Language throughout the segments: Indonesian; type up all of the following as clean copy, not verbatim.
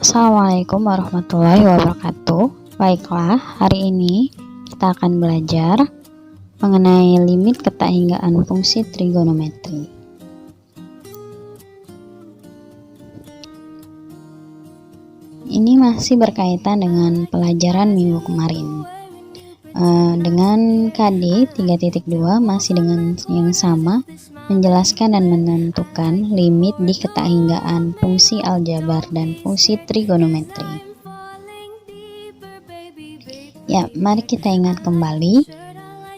Assalamualaikum warahmatullahi wabarakatuh. Baiklah, hari ini kita akan belajar mengenai limit ketahinggaan fungsi trigonometri. Ini masih berkaitan dengan pelajaran minggu kemarin. Dengan KD 3.2 masih dengan yang sama, menjelaskan dan menentukan limit di ketahinggaan fungsi aljabar dan fungsi trigonometri. Ya, mari kita ingat kembali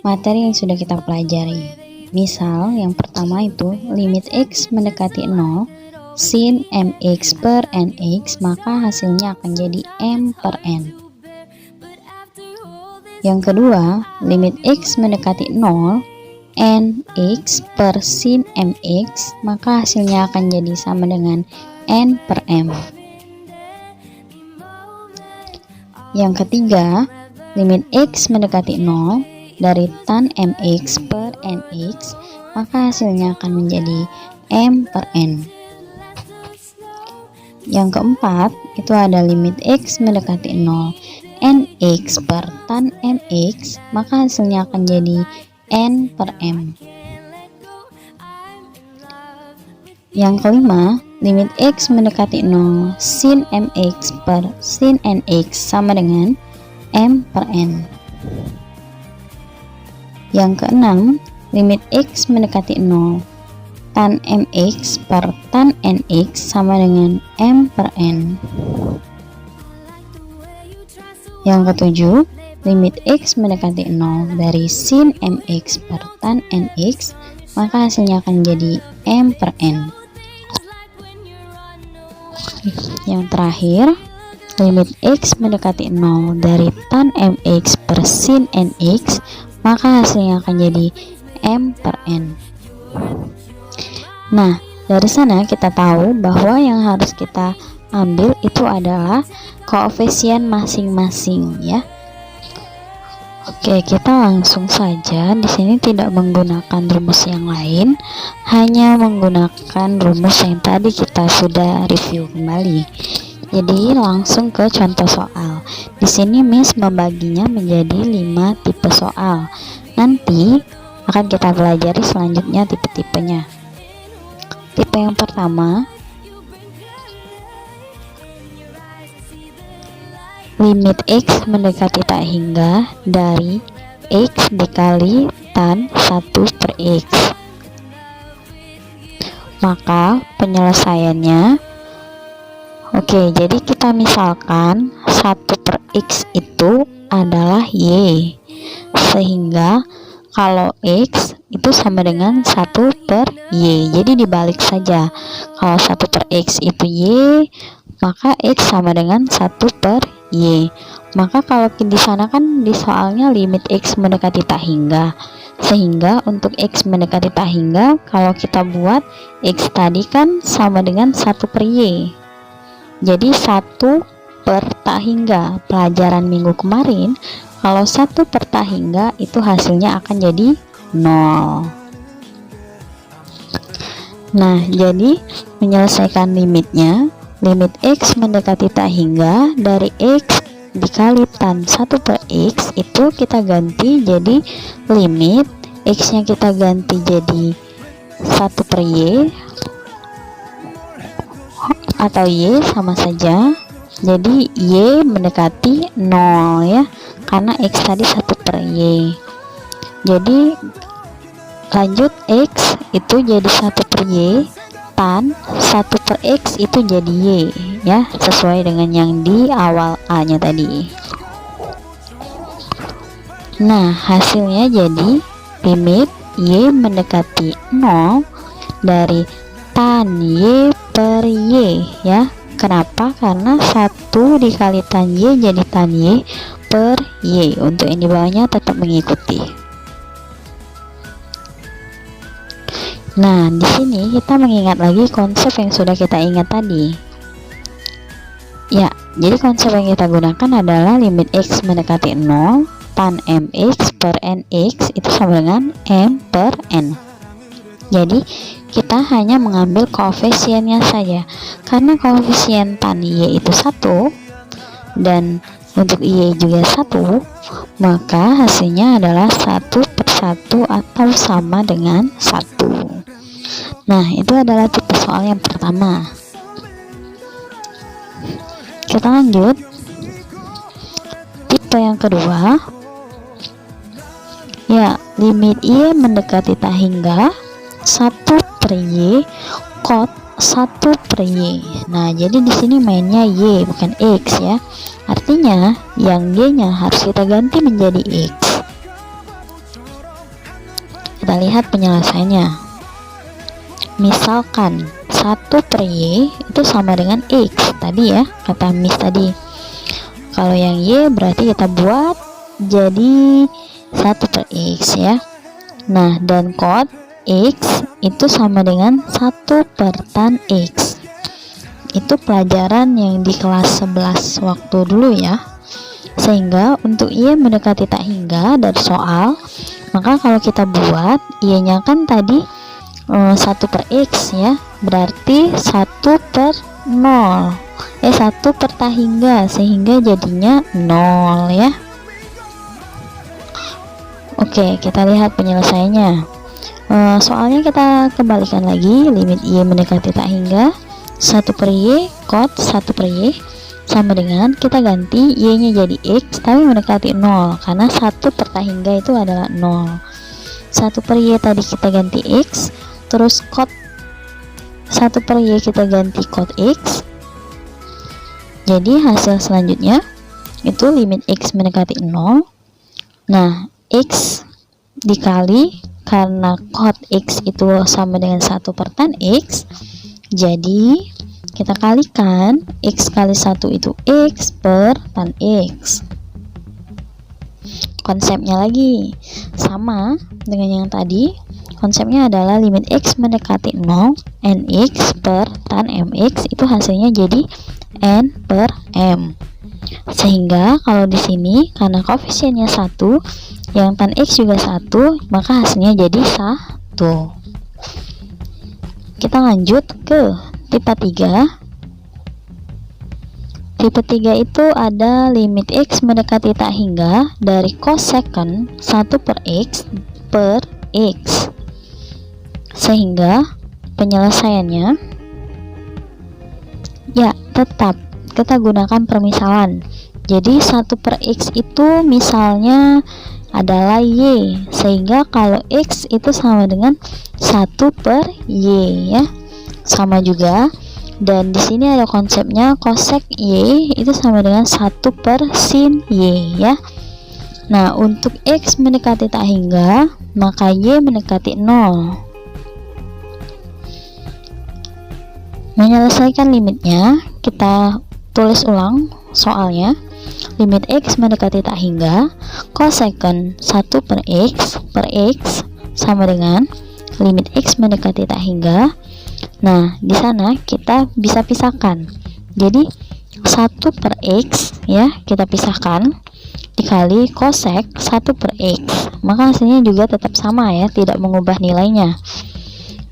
materi yang sudah kita pelajari. Misal yang pertama itu limit X mendekati 0 sin mx per nx, maka hasilnya akan jadi m per n. Yang kedua, limit X mendekati 0 nx per sin mx, maka hasilnya akan jadi sama dengan n per m. Yang ketiga, limit X mendekati 0 dari tan mx per nx, maka hasilnya akan menjadi m per n. Yang keempat, itu ada limit X mendekati 0 nx per tan mx, maka hasilnya akan jadi n per m. Yang kelima, limit X mendekati 0 sin mx per sin nx sama dengan m per n. Yang keenam, limit X mendekati 0 tan mx per tan nx sama dengan m per n. Yang ketujuh, limit X mendekati 0 dari sin mx per tan nx, maka hasilnya akan jadi m per n. Yang terakhir, limit X mendekati 0 dari tan mx per sin nx, maka hasilnya akan jadi m per n. Nah, dari sana kita tahu bahwa yang harus kita ambil itu adalah koefisien masing-masing, ya. Oke, kita langsung saja. Di sini tidak menggunakan rumus yang lain, hanya menggunakan rumus yang tadi kita sudah review kembali. Jadi langsung ke contoh soal. Di sini Miss membaginya menjadi 5 tipe soal. Nanti akan kita pelajari selanjutnya tipe-tipenya. Tipe yang pertama, limit X mendekati tak hingga dari X dikali tan 1 per X. Maka penyelesaiannya, oke, jadi kita misalkan 1 per X itu adalah Y, sehingga kalau X itu sama dengan 1 per Y, jadi dibalik saja. Kalau 1 per X itu Y, maka X sama dengan 1 per Y. Maka kalau di sana kan di soalnya limit X mendekati tak hingga, sehingga untuk X mendekati tak hingga, kalau kita buat X tadi kan sama dengan 1 per Y, jadi 1 per tak hingga. Pelajaran minggu kemarin, kalau 1 per tak hingga itu hasilnya akan jadi 0. Nah, jadi menyelesaikan limitnya, limit X mendekati tak hingga dari X dikali tan 1 per X itu kita ganti jadi limit X nya kita ganti jadi 1 per Y atau Y sama saja, jadi Y mendekati 0, ya, karena X tadi 1 per Y. Jadi lanjut X itu jadi 1 per Y, tan 1 per X itu jadi Y, ya, sesuai dengan yang di awal A nya tadi. Nah, hasilnya jadi limit Y mendekati 0 dari tan Y per Y, ya. Kenapa? Karena 1 dikali tan Y jadi tan Y per Y. Untuk yang di bawahnya tetap mengikuti. Nah, di sini kita mengingat lagi konsep yang sudah kita ingat tadi. Ya, jadi konsep yang kita gunakan adalah limit X mendekati 0 tan mx per nx itu sama dengan m per n. Jadi kita hanya mengambil koefisiennya saja. Karena koefisien tan Y itu 1 dan untuk Y juga 1, maka hasilnya adalah 1/1 atau sama dengan 1. Nah, itu adalah tipe soal yang pertama. Kita lanjut. Tipe yang kedua, ya, limit Y mendekati tak hingga 1/Y kot 1/Y. Nah, jadi di sini mainnya Y bukan X ya. Artinya yang Y-nya harus kita ganti menjadi X. Kita lihat penyelesaiannya. Misalkan 1/Y itu sama dengan X tadi ya, kata Miss tadi. Kalau yang Y berarti kita buat jadi 1/X ya. Nah, dan kot X itu sama dengan 1/tan X. Itu pelajaran yang di kelas 11 waktu dulu ya. Sehingga untuk Y mendekati tak hingga dari soal, maka kalau kita buat Y nya kan tadi 1/X ya, berarti 1/0, 1 tak hingga, sehingga jadinya 0 ya. Oke, kita lihat penyelesaiannya. Soalnya kita kembalikan lagi, limit Y mendekati tak hingga 1/Y kot 1/Y sama dengan kita ganti Y nya jadi X tapi mendekati 0, karena 1 per tak hingga itu adalah 0. 1/Y tadi kita ganti X, terus kot 1/Y kita ganti kot X. Jadi hasil selanjutnya itu limit X mendekati 0. Nah, X dikali, karena kot X itu sama dengan 1/tan X, jadi kita kalikan X kali 1 itu X/tan X. Konsepnya lagi sama dengan yang tadi. Konsepnya adalah limit X mendekati 0, Nx/tan Mx itu hasilnya jadi N/M. Sehingga kalau di sini karena koefisiennya 1, yang tan X juga 1, maka hasilnya jadi 1. Kita lanjut ke tipe 3. Tipe 3 itu ada limit X mendekati tak hingga dari cosecant 1/X per X. Sehingga penyelesaiannya ya tetap kita gunakan permisalan. Jadi 1/X itu misalnya adalah Y, sehingga kalau X itu sama dengan 1/Y ya, sama juga. Dan di sini ada konsepnya cosec Y itu sama dengan 1/sin Y ya. Nah, untuk X mendekati tak hingga, maka Y mendekati 0. Menyelesaikan limitnya, kita tulis ulang soalnya. Limit X mendekati tak hingga cosecant 1/X per X sama dengan limit X mendekati tak hingga. Nah, di sana kita bisa pisahkan. Jadi 1/X ya, kita pisahkan dikali cosec 1/X. Maka hasilnya juga tetap sama ya, tidak mengubah nilainya.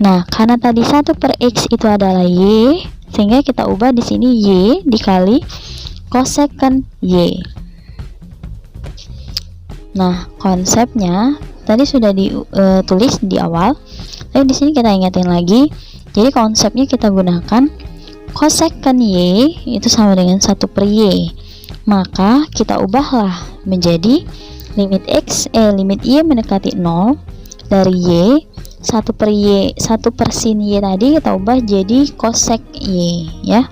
Nah, karena tadi 1/X itu adalah Y, sehingga kita ubah di sini Y dikali cosecant Y. Nah, konsepnya tadi sudah ditulis di awal, tapi di sini kita ingatin lagi. Jadi konsepnya kita gunakan cosecant Y itu sama dengan 1/Y. Maka kita ubahlah menjadi limit Y mendekati 0 dari Y 1/Y, 1/sin Y tadi kita ubah jadi cosec Y ya.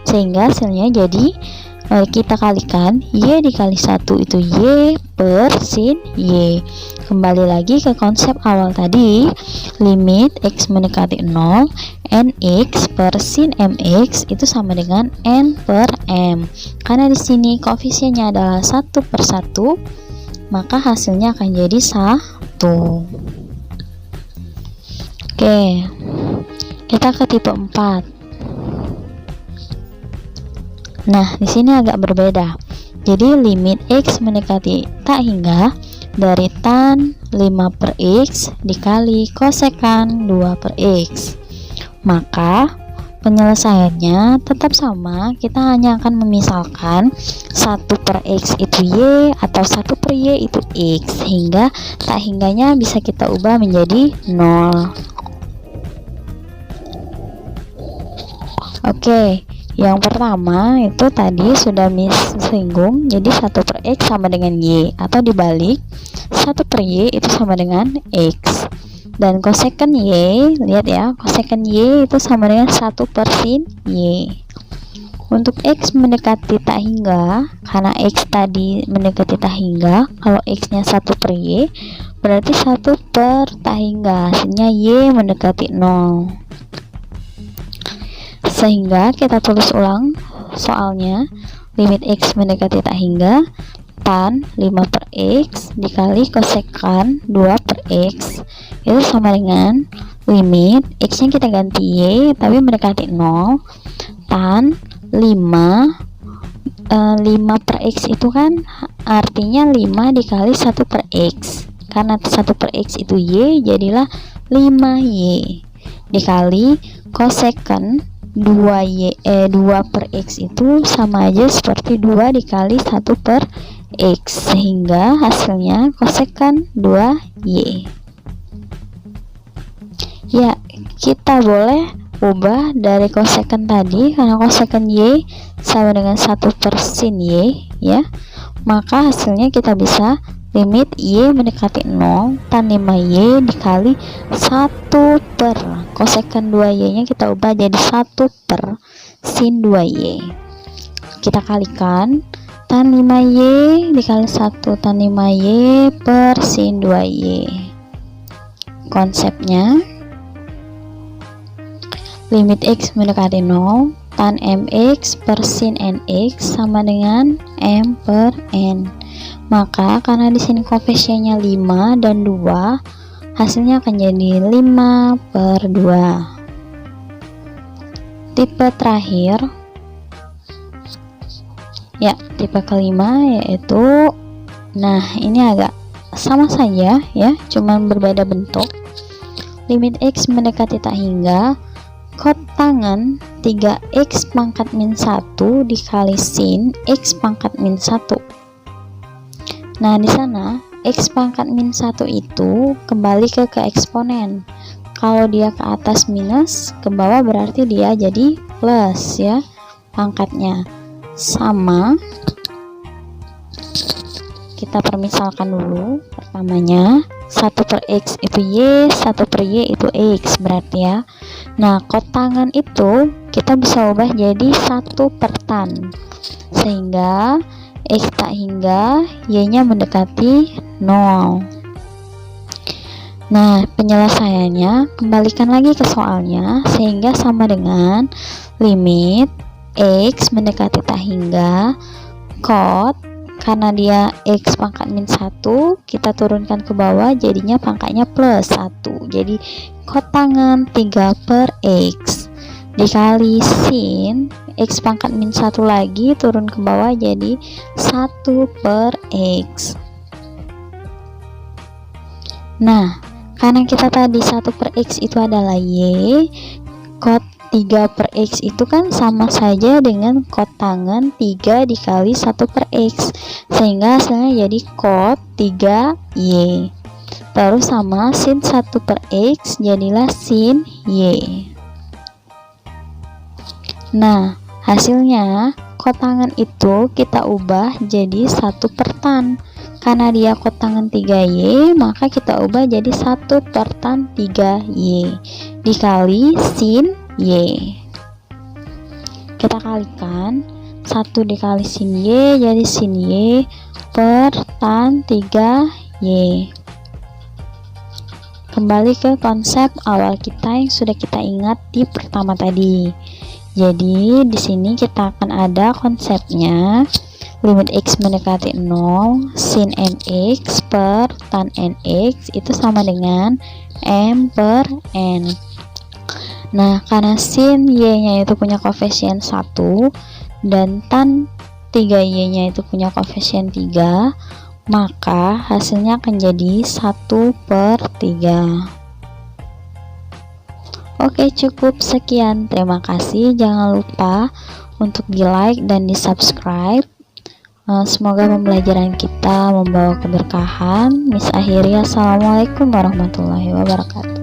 Sehingga hasilnya jadi kita kalikan Y dikali 1 itu Y per sin Y. Kembali lagi ke konsep awal tadi, limit X mendekati 0, Nx per sin Mx itu sama dengan N/M. Karena di sini koefisiennya adalah 1/1, maka hasilnya akan jadi 1. Oke, kita ke tipe 4. Nah, di sini agak berbeda. Jadi limit X mendekati tak hingga dari tan 5 per X dikali kosekan 2 per X. Maka penyelesaiannya tetap sama, kita hanya akan memisalkan 1 per X itu Y atau 1 per Y itu X, sehingga tak hingganya bisa kita ubah menjadi 0. Oke, yang pertama itu tadi sudah singgung, jadi 1 per X sama dengan Y, atau dibalik 1 per Y itu sama dengan X. Dan kosekon Y, lihat ya, kosekon Y itu sama dengan 1 per sin Y. Untuk X mendekati tak hingga, karena X tadi mendekati tak hingga, kalau X nya 1 per Y berarti 1 per tak hingga, hasilnya Y mendekati 0. Sehingga kita tulis ulang soalnya, limit X mendekati tak hingga tan 5 per X dikali kosekan 2 per X itu sama dengan limit X nya kita ganti Y tapi mendekati 0, tan 5 per X itu kan artinya 5 dikali 1 per X, karena 1 per X itu Y, jadilah 5Y dikali kosekan 2 per X itu sama aja seperti 2 dikali 1 per X, sehingga hasilnya kosekan 2Y. Ya, kita boleh ubah dari kosekan tadi, karena kosekan Y sama dengan 1 per sin Y ya, maka hasilnya kita bisa limit Y mendekati 0 tan 5Y dikali 1 per kosekan 2Y nya kita ubah jadi 1 per sin 2Y. Kita kalikan tan 5Y dikali 1 tan 5Y per sin 2Y. Konsepnya limit X mendekati 0 tan mx per sin nx sama dengan m per n. Maka karena di sini koefisiennya 5 dan 2, hasilnya akan jadi 5 per 2. Tipe terakhir, ya, tipe kelima yaitu, nah ini agak sama saja ya, cuman berbeda bentuk. Limit X mendekati tak hingga, kot tangan 3x pangkat min 1 dikali sin x pangkat min 1. Nah, di sana x pangkat min 1 itu kembali ke eksponen. Kalau dia ke atas minus, ke bawah berarti dia jadi plus ya pangkatnya. Sama, kita permisalkan dulu. Pertamanya 1 per X itu Y, 1 per Y itu X berarti ya. Nah, kot tangan itu kita bisa ubah jadi 1 per tan, sehingga X tak hingga Y nya mendekati 0. Nah, penyelesaiannya kembalikan lagi ke soalnya, sehingga sama dengan limit X mendekati tak hingga kot, karena dia X pangkat min 1 kita turunkan ke bawah jadinya pangkatnya plus 1, jadi kot tangan 3 per X dikali sin X pangkat min 1 lagi turun ke bawah jadi 1 per X. Nah, karena kita tadi 1 per X itu adalah Y, kot 3 per X itu kan sama saja dengan kot tangan 3 dikali 1 per X, sehingga hasilnya jadi kot 3Y. Terus sama sin 1 per X jadilah sin Y. Nah, hasilnya kot tangan itu kita ubah jadi 1 per tan. Karena dia kot tangan 3Y, maka kita ubah jadi 1 per tan 3Y dikali sin Y. Kita kalikan 1 dikali sin Y jadi sin Y per tan 3Y. Kembali ke konsep awal kita yang sudah kita ingat di pertama tadi. Jadi di sini kita akan ada konsepnya, limit X mendekati 0 sin mx per tan nx itu sama dengan m per n. Nah, karena sin Y nya itu punya koefisien 1 dan tan 3Y nya itu punya koefisien 3, maka hasilnya akan jadi 1/3. Oke, cukup sekian. Terima kasih. Jangan lupa untuk di like dan di subscribe. Semoga pembelajaran kita membawa keberkahan. Miss akhiri, assalamualaikum warahmatullahi wabarakatuh.